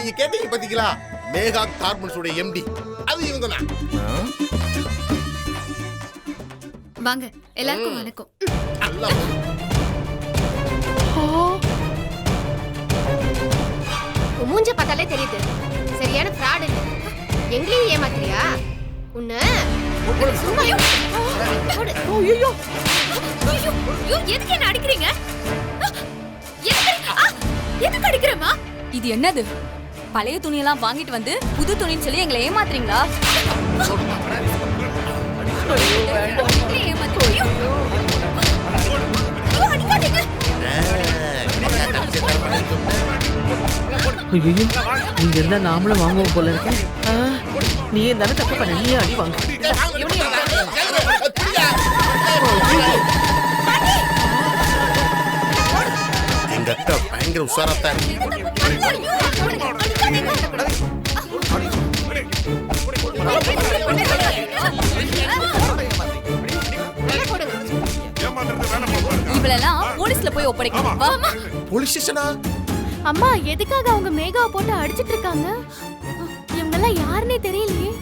நீங்க கேட்டீங்க பாத்தீங்களா, மேகா கார்பன்ஸ் உடைய எம்டி அது இவங்க தான். வாங்க, எல்லாருக்கும் வணக்கம். நல்லா மூஞ்ச பார்த்தாலே தெரியுது சரியான ஃப்ராட். எங்களையும் ஏமாத்துறியா? உன்ன சும்மா எதுக்கு என்ன அடிக்கிறீங்க? எதுக்கு அடிக்கிறமா? இது என்னது? பழைய துணியெல்லாம் வாங்கிட்டு வந்து புது துணின்னு சொல்லி எங்களை ஏமாத்துறீங்களா? நீங்க இருந்தா நாமளும் வாங்குவோம் போல இருக்கேன். நீ தானே தப்பு பண்ண, நீயே அடி வாங்க. எங்க அக்கா பயங்கர உஷாராத்தான் இவளெல்லாம் போலீஸ்ல போய் ஒப்படைக்கணும். போலீஸ் ஸ்டேஷனா? அம்மா எதுக்காக அவங்க மேகாவை போட்டு அடிச்சிட்டு இருக்காங்க? இவங்க எல்லாம் யாருன்னே தெரியலையே.